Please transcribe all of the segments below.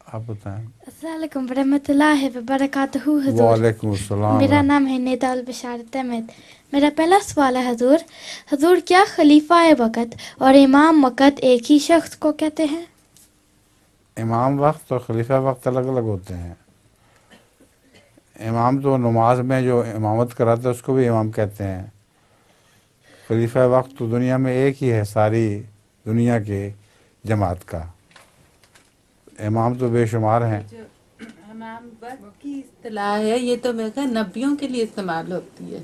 آپ بتائیں. السلام علیکم ورحمۃ اللہ وبرکاتہ حضور. وعلیکم السلام. میرا نام ہے نیتا البشارت احمد. میرا پہلا سوال ہے حضور. حضور کیا خلیفہ وقت اور امام وقت ایک ہی شخص کو کہتے ہیں؟ امام وقت اور خلیفہ وقت الگ الگ ہوتے ہیں. امام تو نماز میں جو امامت کراتا ہے اس کو بھی امام کہتے ہیں. خلیفہ وقت تو دنیا میں ایک ہی ہے ساری دنیا کے جماعت کا. امام تو بے شمار ہیں. امام وقت کی اصطلاح ہے یہ تو میرے خیال نبیوں کے لیے استعمال ہوتی ہے.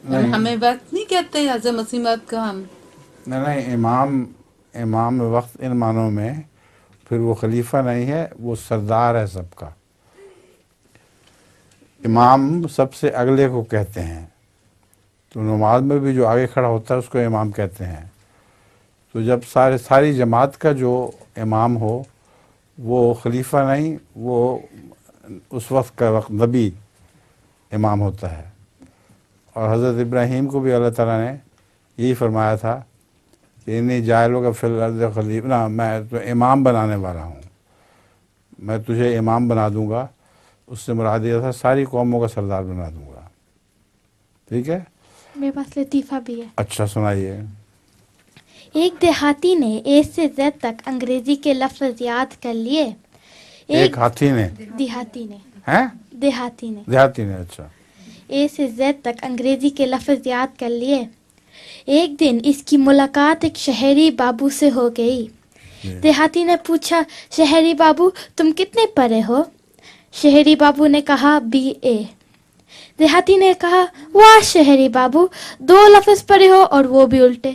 نہیں ہمیں وقت نہیں کہتے حضرت مسیح موعود کو ہم. نہیں امام وقت ان معنوں میں پھر وہ خلیفہ نہیں ہے، وہ سردار ہے سب کا. امام سب سے اگلے کو کہتے ہیں. تو نماز میں بھی جو آگے کھڑا ہوتا ہے اس کو امام کہتے ہیں. تو جب ساری جماعت کا جو امام ہو وہ خلیفہ نہیں، وہ اس وقت کا وقت نبی امام ہوتا ہے. اور حضرت ابراہیم کو بھی اللہ تعالیٰ نے یہی فرمایا تھا کہ انی جاعلک فی الارض خلیفہ، نہ میں تو امام بنانے والا ہوں، میں تجھے امام بنا دوں گا. اس سے مراد یہ تھا ساری قوموں کا سردار بنا دوں گا. ٹھیک ہے. میرے پاس لطیفہ بھی ہے. اچھا سنائیے. ایک دیہاتی نے اے سے زیڈ تک انگریزی کے لفظ یاد کر لیے. ایک ہاتھی نے دیہاتی نے ہیں دیہاتی نے اچھا اے سے زیڈ تک انگریزی کے لفظ یاد کر لیے. ایک دن اس کی ملاقات ایک شہری بابو سے ہو گئی. دیہاتی نے پوچھا، شہری بابو تم کتنے پڑھے ہو؟ شہری بابو نے کہا BA. دیہاتی نے کہا، واہ شہری بابو، 2 لفظ پڑھے ہو اور وہ بھی الٹے.